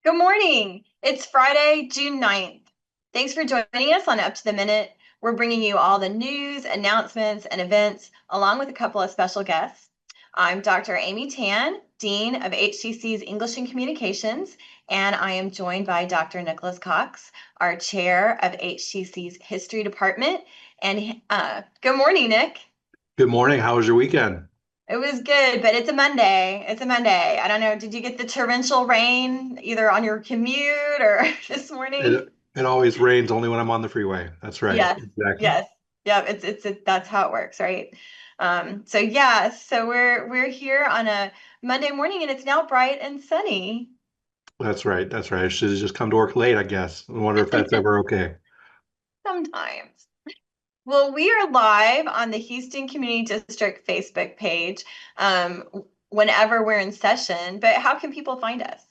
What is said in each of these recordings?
Good morning. It's Friday, June 9th. Thanks for joining us on Up to the Minute. We're bringing you all the news, announcements, and events, along with a couple of special guests. I'm Dr. Amy Tan, Dean of HCC's English and Communications, and I am joined by Dr. Nicholas Cox, our chair of HCC's History Department. And good morning, Nick. Good morning. How was your weekend? It was good, but it's a Monday. It's a Monday. I don't know. Did you get the torrential rain either on your commute or this morning? It always rains only when I'm on the freeway. That's right. Yes, Exactly. yes, yeah. That's how it works, right? So we're here on a Monday morning, and it's now bright and sunny. That's right. That's right. I should have just come to work late, I guess. I wonder if that's ever okay. Sometimes. Well, we are live on the Houston Community District Facebook page whenever we're in session. But how can people find us?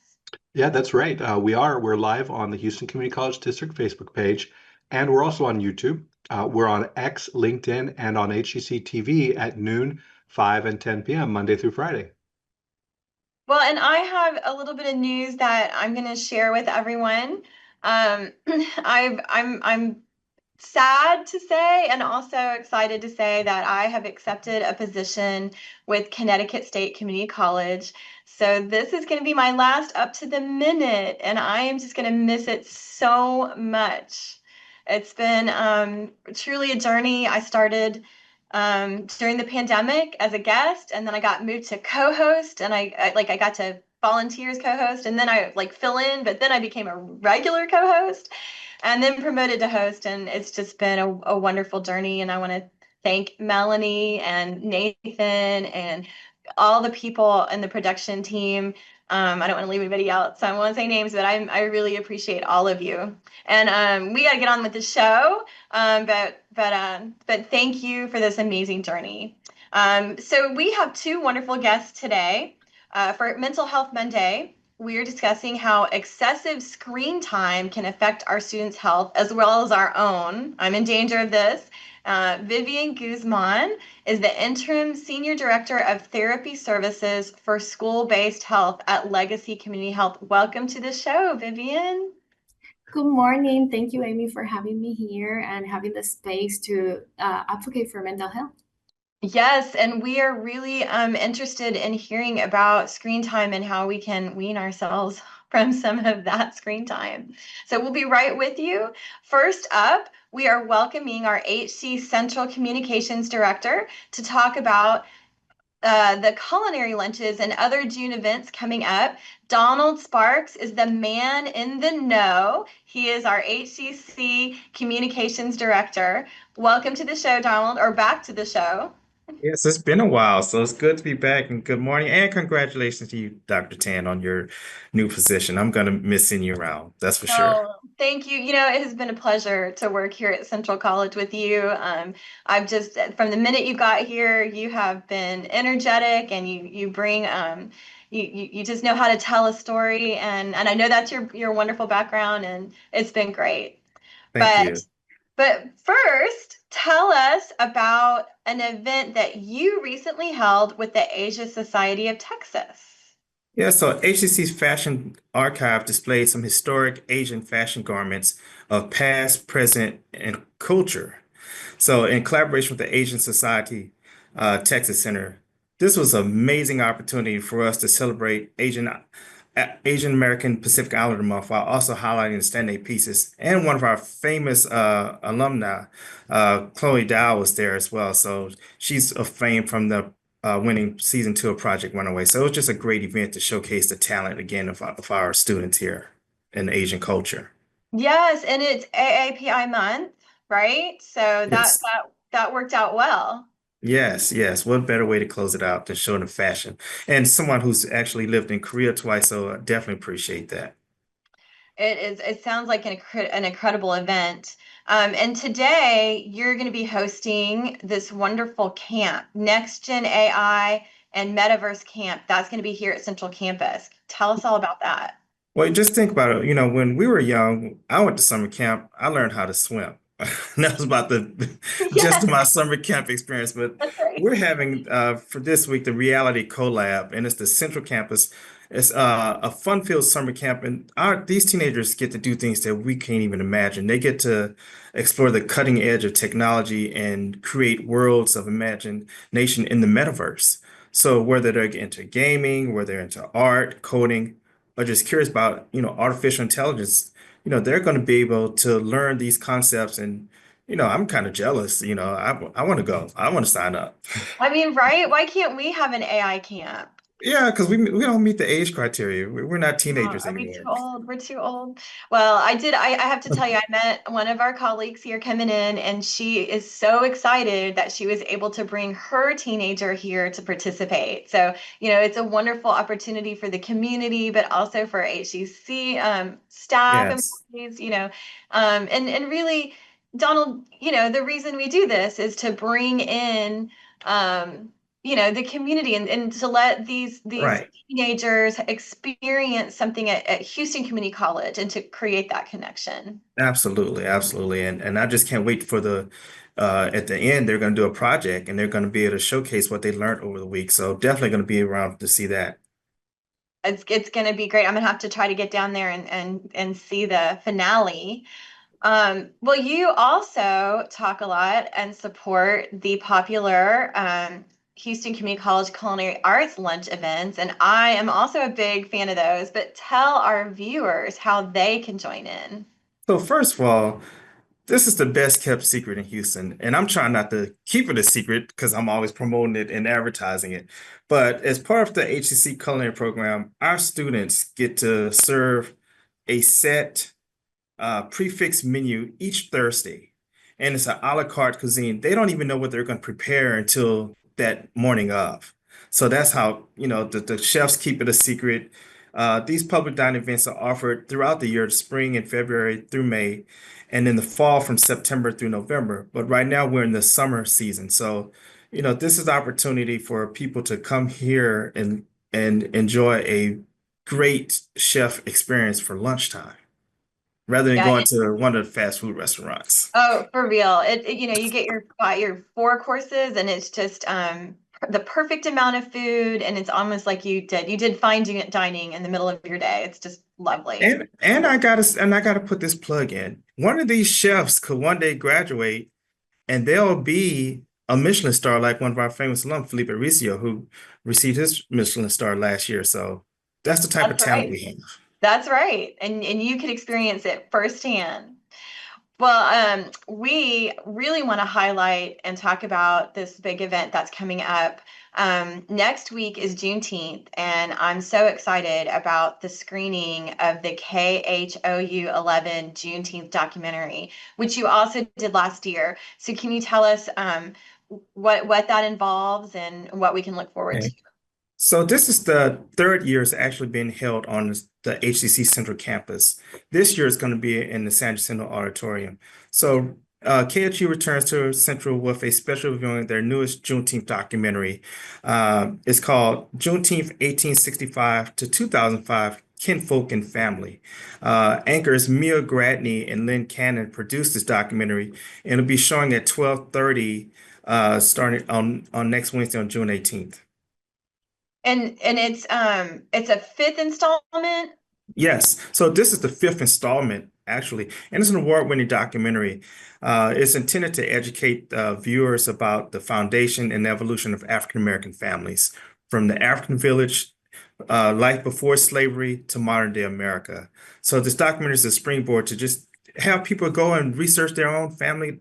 Yeah, that's right. We're live on the Houston Community College District Facebook page, and we're also on YouTube. We're on X, LinkedIn, and on HCCTV at noon, 5 and 10 p.m. Monday through Friday. Well, and I have a little bit of news that I'm going to share with everyone. I'm sad to say and also excited to say that I have accepted a position with Connecticut State Community College. So this is going to be my last up to the minute, and I am just going to miss it so much. It's been truly a journey. I started during the pandemic as a guest, and then I got moved to co-host, and I got to volunteer as co-host, and then I like fill in, but then I became a regular co-host and then promoted to host. And it's just been a wonderful journey. And I want to thank Melanie and Nathan and all the people in the production team. I don't want to leave anybody out, so I won't say names, but I really appreciate all of you. And we got to get on with the show. But thank you for this amazing journey. So we have two wonderful guests today for Mental Health Monday. We are discussing how excessive screen time can affect our students' health as well as our own. I'm in danger of this. Vivian Guzman is the interim senior director of therapy services for school-based health at Legacy Community Health. Welcome to the show, Vivian. Good morning. Thank you, Amy, for having me here and having the space to advocate for mental health. Yes, and we are really interested in hearing about screen time and how we can wean ourselves from some of that screen time. So we'll be right with you. First up, we are welcoming our HC Central Communications Director to talk about the culinary lunches and other June events coming up. Donald Sparks is the man in the know. He is our HCC Communications Director. Welcome to the show, Donald, or back to the show. Yes, it's been a while, so it's good to be back. And good morning, and congratulations to you, Dr. Tan, on your new position. I'm gonna miss seeing you around, that's for sure. Oh, thank you. You know, it has been a pleasure to work here at Central College with you. I've just, from the minute you got here, you have been energetic, and you bring you just know how to tell a story, and I know that's your wonderful background, and it's been great. Thank But you. but first, tell us about an event that you recently held with the Asia Society of Texas. Yeah, so HCC's Fashion Archive displayed some historic Asian fashion garments of past, present, and culture. So, in collaboration with the Asian Society Texas Center, this was an amazing opportunity for us to celebrate Asian American Pacific Islander Month while also highlighting the stand pieces. And one of our famous alumni, Chloe Dow, was there as well. So she's of fame from the winning season 2 of Project Runaway. So it was just a great event to showcase the talent again of our students here in Asian culture. Yes, and it's AAPI month, right? So Yes. that worked out well. Yes, yes. What better way to close it out than showing the fashion? And someone who's actually lived in Korea twice, so I definitely appreciate that. It sounds like an incredible event. And today you're going to be hosting this wonderful camp, Next Gen AI and Metaverse Camp. That's going to be here at Central Campus. Tell us all about that. Well, just think about it. When we were young, I went to summer camp, I learned how to swim. That was about the just Yes, my summer camp experience, but that's right. we're having for this week the Reality Collab, and it's the Central Campus. It's a fun-filled summer camp, and these teenagers get to do things that we can't even imagine. They get to explore the cutting edge of technology and create worlds of imagination in the metaverse. So whether they're into gaming, whether they're into art, coding, or just curious about, artificial intelligence, they're going to be able to learn these concepts. And, I'm kind of jealous. I want to go. I want to sign up. I mean, right? Why can't we have an AI camp? Yeah, because we don't meet the age criteria. We're not Oh, teenagers are we too anymore. old? We're too old. Well, I have to tell you, I met one of our colleagues here coming in, and she is so excited that she was able to bring her teenager here to participate. So, it's a wonderful opportunity for the community, but also for HCC staff, Yes, employees, and really, Donald, the reason we do this is to bring in the community and to let these right. teenagers experience something at Houston Community College and to create that connection. Absolutely, absolutely. And I just can't wait for the at the end they're going to do a project and they're going to be able to showcase what they learned over the week. So definitely going to be around to see that. It's going to be great. I'm going to have to try to get down there and see the finale. Well, you also talk a lot and support the popular Houston Community College Culinary Arts lunch events, and I am also a big fan of those. But tell our viewers how they can join in. So first of all, this is the best kept secret in Houston, and I'm trying not to keep it a secret because I'm always promoting it and advertising it. But as part of the HCC culinary program, our students get to serve a set prefix menu each Thursday, and it's an a la carte cuisine. They don't even know what they're going to prepare until that morning of. So that's how, the chefs keep it a secret. These public dining events are offered throughout the year, spring and February through May, and in the fall from September through November. But right now we're in the summer season. So, this is the opportunity for people to come here and enjoy a great chef experience for lunchtime rather than Yeah. going to one of the fast food restaurants. Oh, for real. You get your four courses, and it's just the perfect amount of food, and it's almost like you did fine dining in the middle of your day. It's just lovely. And I gotta put this plug in. One of these chefs could one day graduate and they'll be a Michelin star like one of our famous alum, Felipe Ricio, who received his Michelin star last year. So that's the type of That's talent right. we have. That's right. And you could experience it firsthand. Well, we really want to highlight and talk about this big event that's coming up. Next week is Juneteenth, and I'm so excited about the screening of the KHOU 11 Juneteenth documentary, which you also did last year. So can you tell us what that involves and what we can look forward to? Okay. So this is the third year it's actually being held on the HCC Central Campus. This year it's going to be in the San Jacinto Auditorium. So KHU returns to Central with a special viewing of their newest Juneteenth documentary. It's called Juneteenth 1865 to 2005, Kinfolk and Family. Anchors Mia Gradney and Lynn Cannon produced this documentary, and it'll be showing at 12:30 starting on next Wednesday on June 18th. And it's a fifth installment. Yes. So this is the fifth installment, actually, and it's an award-winning documentary. It's intended to educate viewers about the foundation and evolution of African American families, from the African village, life before slavery, to modern day America. So this documentary is a springboard to just have people go and research their own family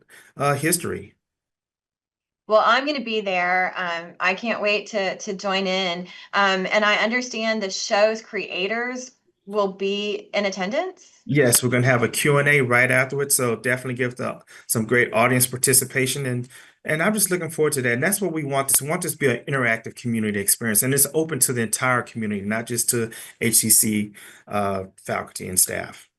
history. Well, I'm going to be there. I can't wait to join in. And I understand the show's creators will be in attendance. Yes, we're going to have a Q&A right afterwards, so definitely give some great audience participation, and I'm just looking forward to that. And that's what we want. We want this to be an interactive community experience, and it's open to the entire community, not just to HCC faculty and staff.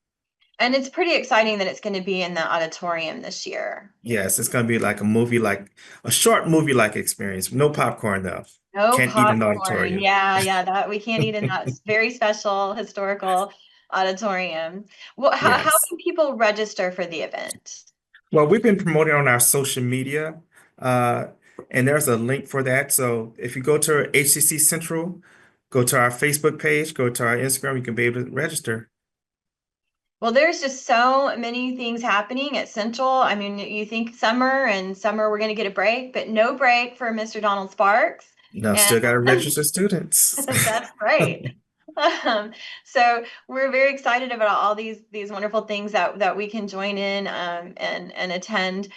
And it's pretty exciting that it's going to be in the auditorium this year. Yes, it's going to be like a short movie-like experience. No popcorn though. No Can't eat in the popcorn. auditorium. Yeah, that we can't eat in that very special historical auditorium. Well, how Yes. can people register for the event? Well, we've been promoting on our social media, uh, and there's a link for that. So if you go to HCC Central, go to our Facebook page, go to our Instagram, you can be able to register. Well, there's just so many things happening at Central. I mean, you think summer and summer we're going to get a break, but no break for Mr. Donald Sparks. No, And still got to register students. that's great. Um, so we're very excited about all these wonderful things that we can join in and attend.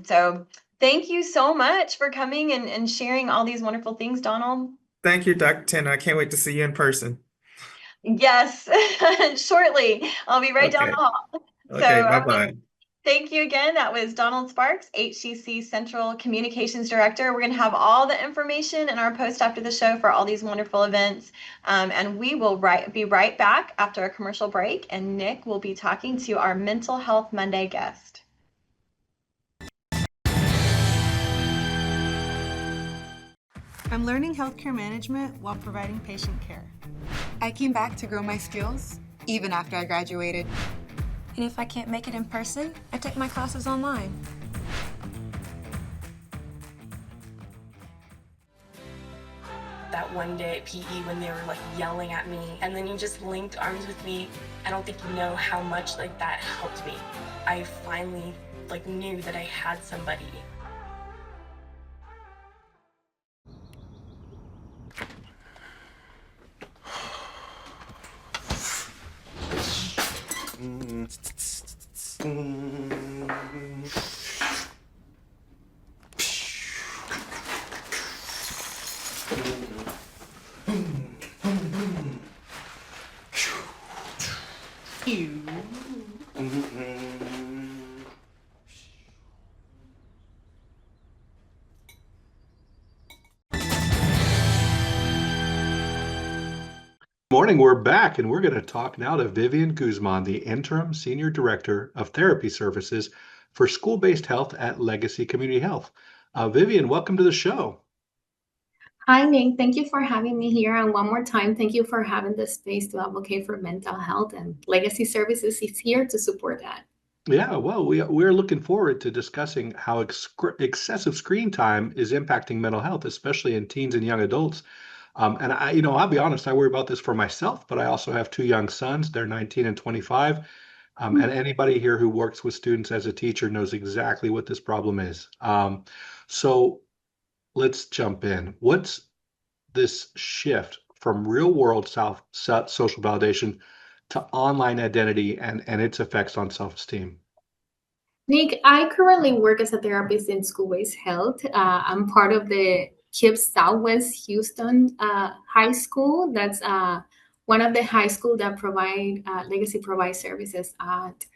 So thank you so much for coming and sharing all these wonderful things, Donald. Thank you, Dr. Tanner. I can't wait to see you in person. Yes, shortly. I'll be right down Okay. the hall. So Okay, bye-bye. thank you again. That was Donald Sparks, HCC Central Communications Director. We're going to have all the information in our post after the show for all these wonderful events. And we will be right back after a commercial break. And Nick will be talking to our Mental Health Monday guest. I'm learning healthcare management while providing patient care. I came back to grow my skills, even after I graduated. And if I can't make it in person, I take my classes online. That one day at PE when they were like yelling at me, and then you just linked arms with me. I don't think you know how much like that helped me. I finally like knew that I had somebody. Morning, we're back, and we're going to talk now to Vivian Guzman, the Interim Senior Director of Therapy Services for School-Based Health at Legacy Community Health. Vivian, welcome to the show. Hi, Nick. Thank you for having me here. And one more time, thank you for having the space to advocate for mental health, and Legacy Services is here to support that. Yeah, well, we're looking forward to discussing how excessive screen time is impacting mental health, especially in teens and young adults. And I'll be honest, I worry about this for myself, but I also have two young sons. They're 19 and 25. And anybody here who works with students as a teacher knows exactly what this problem is. So let's jump in. What's this shift from real world social validation to online identity and its effects on self-esteem? Nick, I currently work as a therapist in school-based health. I'm part of the KHOU Southwest Houston High School. That's one of the high school that provide Legacy provide services at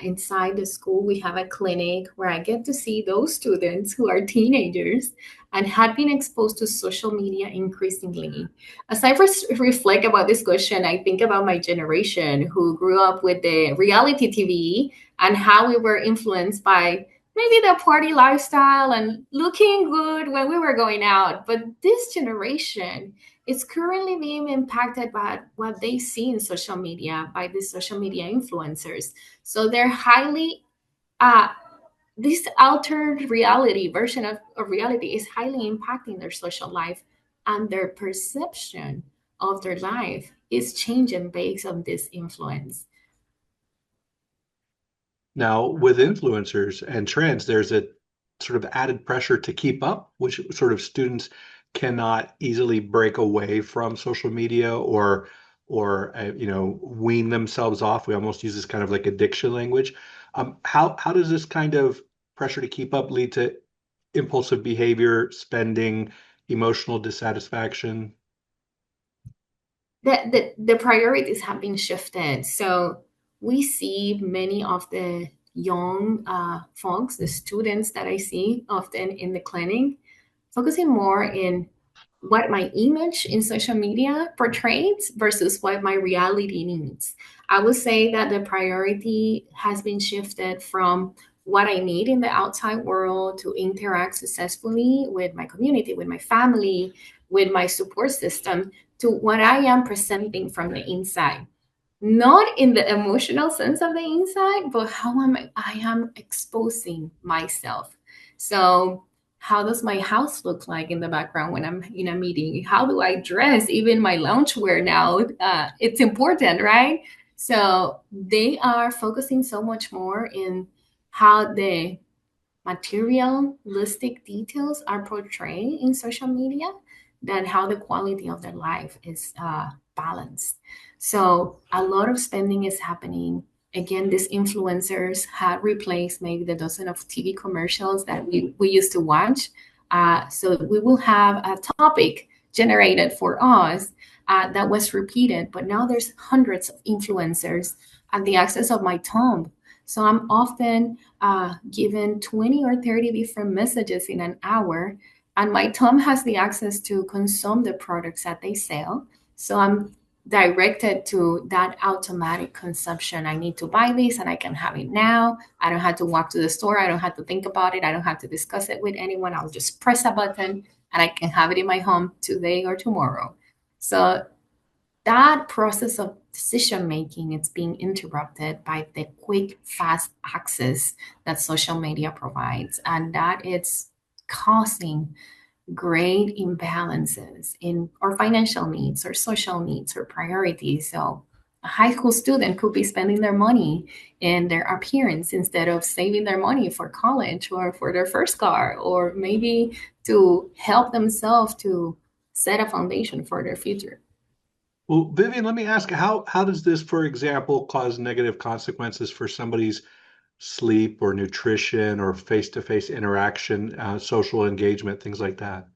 inside the school. We have a clinic where I get to see those students who are teenagers and had been exposed to social media increasingly. As I reflect about this question, I think about my generation who grew up with the reality TV and how we were influenced by maybe the party lifestyle and looking good when we were going out. But this generation is currently being impacted by what they see in social media, by these social media influencers. So they're highly, this altered reality version of reality is highly impacting their social life, and their perception of their life is changing based on this influence. Now, with influencers and trends, there's a sort of added pressure to keep up, which sort of students cannot easily break away from social media or wean themselves off. We almost use this kind of like addiction language. How does this kind of pressure to keep up lead to impulsive behavior, spending, emotional dissatisfaction? The priorities have been shifted. So we see many of the young folks, the students that I see often in the clinic, focusing more in what my image in social media portrays versus what my reality needs. I would say that the priority has been shifted from what I need in the outside world to interact successfully with my community, with my family, with my support system, to what I am presenting from the inside. not in the emotional sense of the inside, but how I am exposing myself. So how does my house look like in the background when I'm in a meeting? How do I dress? Even my loungewear now, it's important, right? So they are focusing so much more in how the materialistic details are portrayed in social media than how the quality of their life is balanced. So a lot of spending is happening. Again, these influencers have replaced maybe the dozen of TV commercials that we used to watch. So we will have a topic generated for us that was repeated, but now there's hundreds of influencers at the access of my thumb. So I'm often given 20 or 30 different messages in an hour, and my thumb has the access to consume the products that they sell. So I'm directed to that automatic consumption. I need to buy this and I can have it now. I don't have to walk to the store. I don't have to think about it. I don't have to discuss it with anyone. I'll just press a button and I can have it in my home today or tomorrow. So that process of decision making is being interrupted by the quick fast access that social media provides, and that it's causing great imbalances in our financial needs or social needs or priorities. So a high school student could be spending their money in their appearance instead of saving their money for college or for their first car, or maybe to help themselves to set a foundation for their future. Well, Vivian, let me ask, how does this, for example, cause negative consequences for somebody's sleep or nutrition or face-to-face interaction, social engagement, things like that?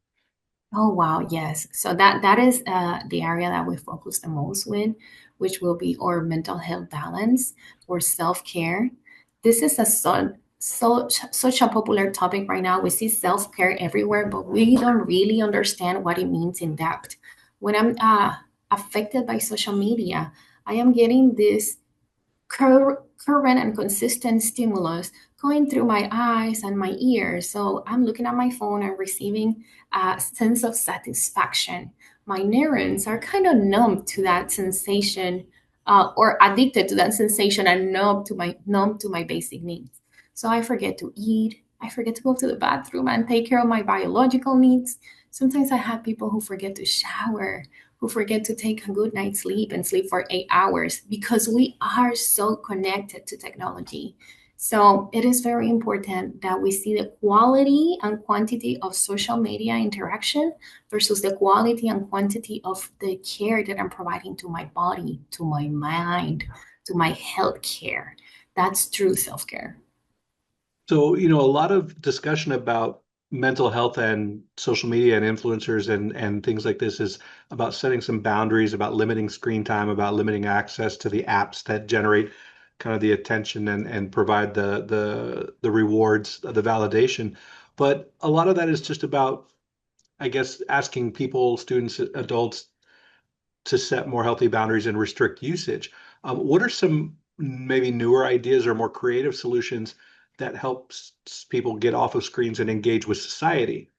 Oh wow, yes. So that is the area that we focus the most with, which will be our mental health balance or self-care. This is such a popular topic right now. We see self-care everywhere, but we don't really understand what it means in depth. When I'm affected by social media, I am getting this current and consistent stimulus going through my eyes and my ears. So I'm looking at my phone and receiving a sense of satisfaction. My neurons are kind of numb to that sensation, or addicted to that sensation, and numb to my basic needs. So I forget to eat. I forget to go to the bathroom and take care of my biological needs. Sometimes I have people who forget to shower, who forget to take a good night's sleep and sleep for 8 hours because we are so connected to technology. So it is very important that we see the quality and quantity of social media interaction versus the quality and quantity of the care that I'm providing to my body, to my mind, to my health care. That's true self care. So, a lot of discussion about mental health and social media and influencers and things like this is about setting some boundaries, about limiting screen time, about limiting access to the apps that generate kind of the attention and provide the rewards, the validation. But a lot of that is just about, I guess, asking people, students, adults to set more healthy boundaries and restrict usage. What are some maybe newer ideas or more creative solutions that helps people get off of screens and engage with society?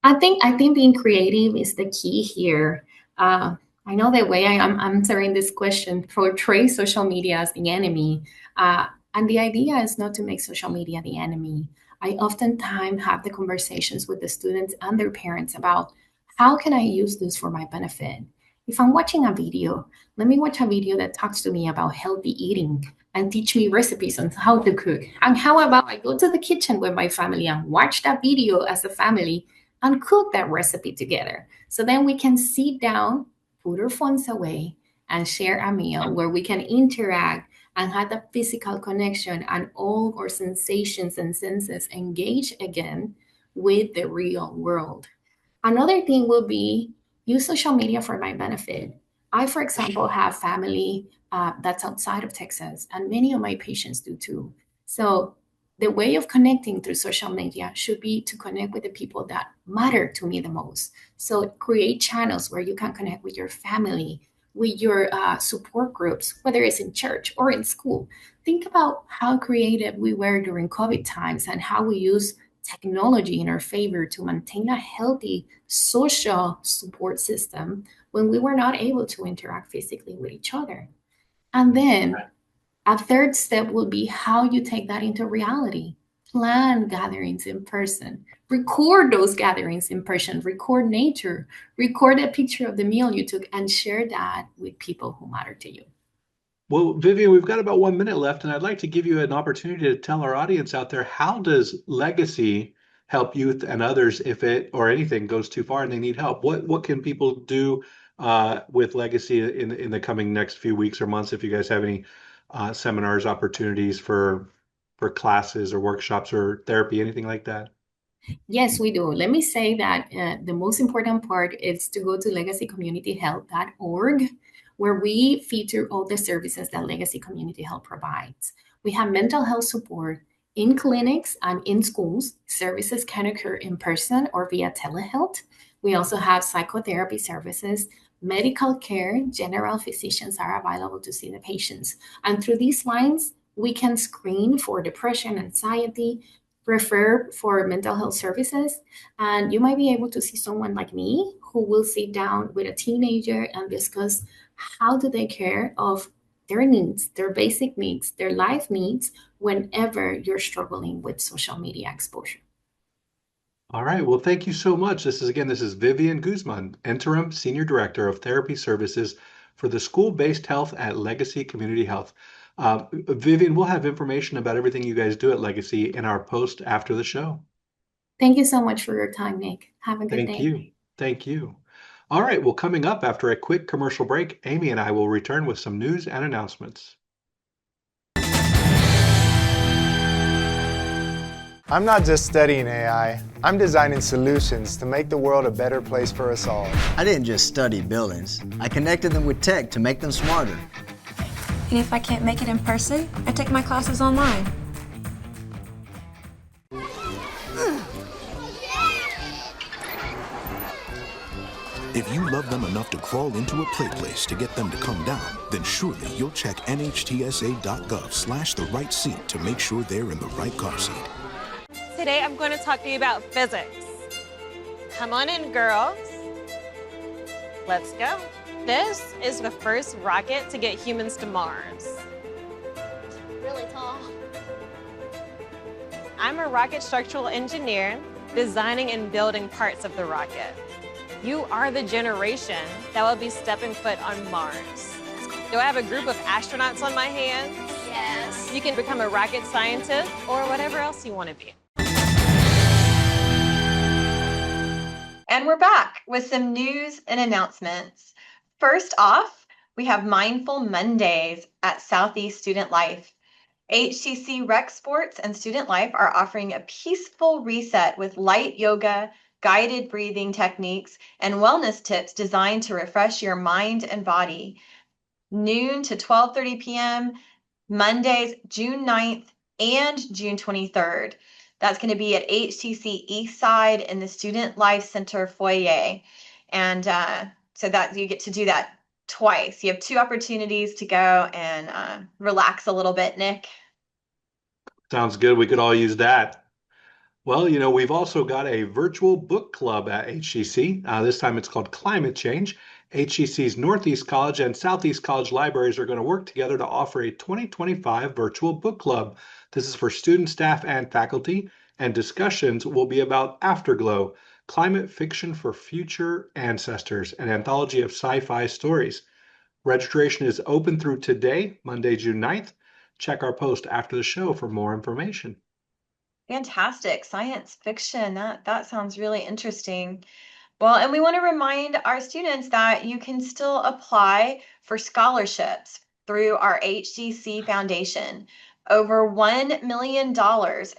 I think being creative is the key here. I know the way I am answering this question portrays social media as the enemy, and the idea is not to make social media the enemy. I oftentimes have the conversations with the students and their parents about how can I use this for my benefit. If I'm watching a video, let me watch a video that talks to me about healthy eating and teach me recipes on how to cook. And how about I go to the kitchen with my family and watch that video as a family and cook that recipe together. So then we can sit down, put our phones away, and share a meal where we can interact and have that physical connection and all our sensations and senses engage again with the real world. Another thing will be use social media for my benefit. I, for example, have family that's outside of Texas, and many of my patients do too. So the way of connecting through social media should be to connect with the people that matter to me the most. So create channels where you can connect with your family, with your support groups, whether it's in church or in school. Think about how creative we were during COVID times and how we use technology in our favor to maintain a healthy social support system when we were not able to interact physically with each other. And then a third step will be how you take that into reality. Plan gatherings in person, record those gatherings in person, record nature, record a picture of the meal you took, and share that with people who matter to you. Well, Vivian, we've got about 1 minute left, and I'd like to give you an opportunity to tell our audience out there, how does Legacy help youth and others if it or anything goes too far and they need help? What can people do with Legacy in the coming next few weeks or months, if you guys have any seminars, opportunities for classes or workshops or therapy, anything like that? Yes, we do. Let me say that the most important part is to go to legacycommunityhealth.org, where we feature all the services that Legacy Community Health provides. We have mental health support in clinics and in schools. Services can occur in person or via telehealth. We also have psychotherapy services, medical care. General physicians are available to see the patients. And through these lines, we can screen for depression, anxiety, refer for mental health services, and you might be able to see someone like me who will sit down with a teenager and discuss how do they care of their needs, their basic needs, their life needs whenever you're struggling with social media exposure. All right. Well, thank you so much. This is Vivian Guzman, Interim Senior Director of Therapy Services for the School-Based Health at Legacy Community Health. Vivian, we'll have information about everything you guys do at Legacy in our post after the show. Thank you so much for your time, Nick. Have a good day. Thank you. Thank you. All right. Well, coming up after a quick commercial break, Amy and I will return with some news and announcements. I'm not just studying AI, I'm designing solutions to make the world a better place for us all. I didn't just study buildings, I connected them with tech to make them smarter. And if I can't make it in person, I take my classes online. If you love them enough to crawl into a play place to get them to come down, then surely you'll check nhtsa.gov/the right seat to make sure they're in the right car seat. Today I'm going to talk to you about physics. Come on in, girls. Let's go. This is the first rocket to get humans to Mars. Really tall. I'm a rocket structural engineer, designing and building parts of the rocket. You are the generation that will be stepping foot on Mars. Do I have a group of astronauts on my hands? Yes. You can become a rocket scientist or whatever else you want to be. And we're back with some news and announcements. First off, we have Mindful Mondays at Southeast Student Life. HCC Rec Sports and Student Life are offering a peaceful reset with light yoga, guided breathing techniques, and wellness tips designed to refresh your mind and body. Noon to 12:30 p.m., Mondays, June 9th and June 23rd. That's going to be at HCC East Side in the Student Life Center foyer. And so that you get to do that twice. You have two opportunities to go and relax a little bit, Nick. Sounds good. We could all use that. Well, we've also got a virtual book club at HCC. This time it's called Climate Change. HCC's Northeast College and Southeast College libraries are going to work together to offer a 2025 virtual book club. This is for students, staff, and faculty, and discussions will be about Afterglow, Climate Fiction for Future Ancestors, an anthology of sci-fi stories. Registration is open through today, Monday, June 9th. Check our post after the show for more information. Fantastic. Science fiction. That sounds really interesting. Well, and we want to remind our students that you can still apply for scholarships through our HCC Foundation. Over $1 million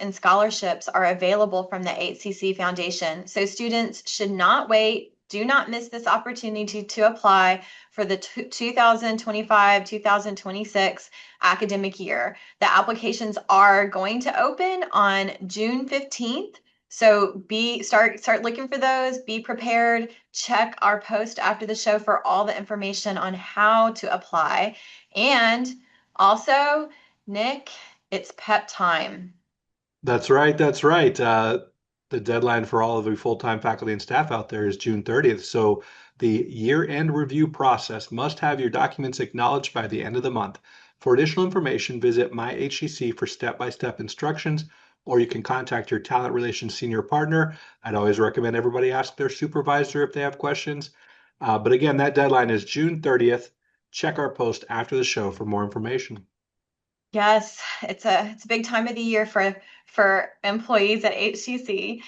in scholarships are available from the HCC Foundation. So students should not wait. Do not miss this opportunity to apply for the 2025-2026 academic year. The applications are going to open on June 15th. So start looking for those, be prepared, check our post after the show for all the information on how to apply. And also, Nick, it's PEP time. That's right. That's right. The deadline for all of the full-time faculty and staff out there is June 30th. So The year-end review process must have your documents acknowledged by the end of the month. For additional information, visit My HCC for step-by-step instructions, or you can contact your talent relations senior partner. I'd always recommend everybody ask their supervisor if they have questions. But again, that deadline is June 30th. Check our post after the show for more information. Yes, it's a big time of the year for employees at HCC.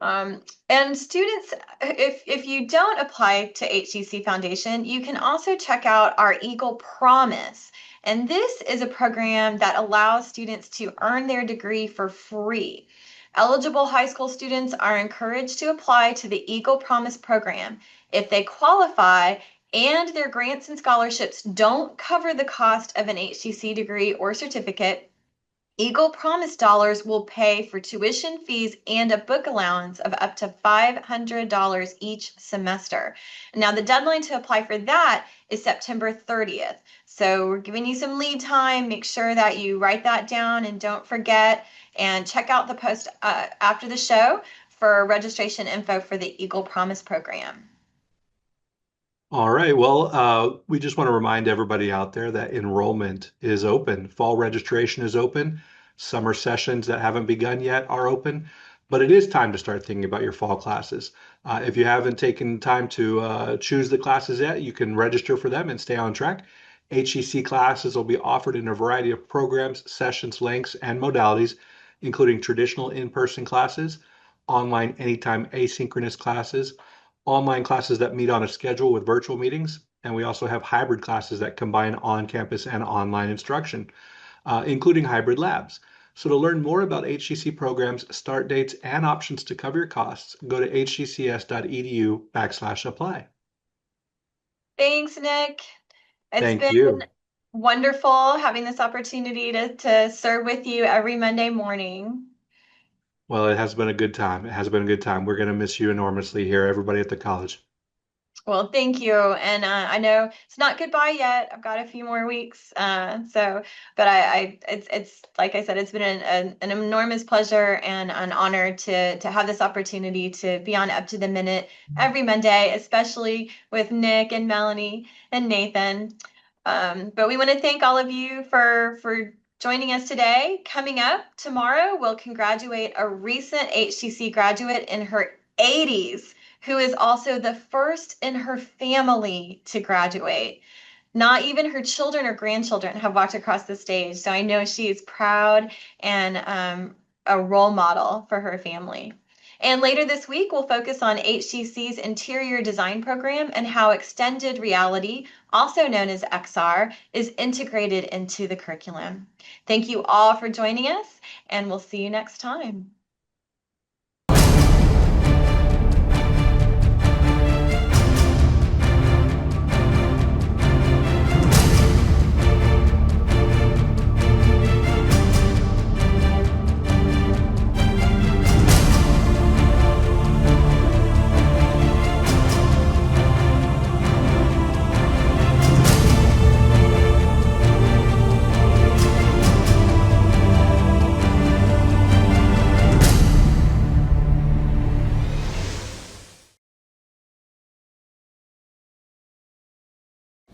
And students, if you don't apply to HCC Foundation, you can also check out our Eagle Promise. And this is a program that allows students to earn their degree for free. Eligible high school students are encouraged to apply to the Eagle Promise program. If they qualify and their grants and scholarships don't cover the cost of an HCC degree or certificate, Eagle Promise dollars will pay for tuition fees and a book allowance of up to $500 each semester. Now, the deadline to apply for that is September 30th. So we're giving you some lead time. Make sure that you write that down and don't forget, and check out the post after the show for registration info for the Eagle Promise program. All right. Well, we just want to remind everybody out there that enrollment is open. Fall registration is open. Summer sessions that haven't begun yet are open, but it is time to start thinking about your fall classes. If you haven't taken time to choose the classes yet, you can register for them and stay on track. HCC classes will be offered in a variety of programs, sessions, lengths, and modalities, including traditional in-person classes, online anytime asynchronous classes, online classes that meet on a schedule with virtual meetings, and we also have hybrid classes that combine on-campus and online instruction, including hybrid labs. So to learn more about HCC programs, start dates, and options to cover your costs, go to hccs.edu/apply. Thanks, Nick. Thank you. Wonderful having this opportunity to serve with you every Monday morning. Well, it has been a good time. It has been a good time. We're going to miss you enormously here, everybody at the college. Well, thank you. And I know it's not goodbye yet. I've got a few more weeks. But it's like I said, it's been an enormous pleasure and an honor to have this opportunity to be on Up to the Minute every Monday, especially with Nick and Melanie and Nathan. But we want to thank all of you for joining us today. Coming up tomorrow, we'll congratulate a recent HCC graduate in her 80s, who is also the first in her family to graduate. Not even her children or grandchildren have walked across the stage, so I know she is proud and a role model for her family. And later this week, we'll focus on HCC's interior design program and how extended reality, also known as XR, is integrated into the curriculum. Thank you all for joining us, and we'll see you next time.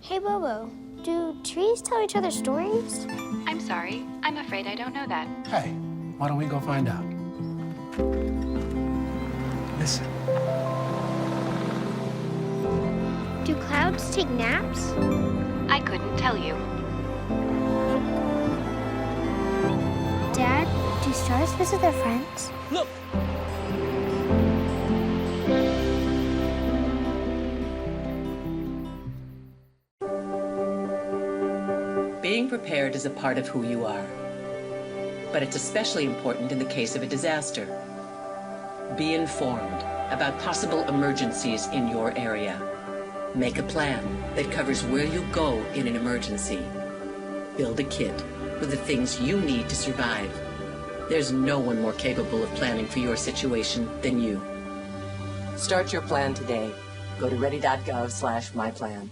Hey, Bobo, do trees tell each other stories? I'm sorry. I'm afraid I don't know that. Hey, why don't we go find out? Listen. Do clouds take naps? I couldn't tell you. Dad, do stars visit their friends? Look! Being prepared is a part of who you are, but it's especially important in the case of a disaster. Be informed about possible emergencies in your area. Make a plan that covers where you'll go in an emergency. Build a kit with the things you need to survive. There's no one more capable of planning for your situation than you. Start your plan today. Go to ready.gov/myplan.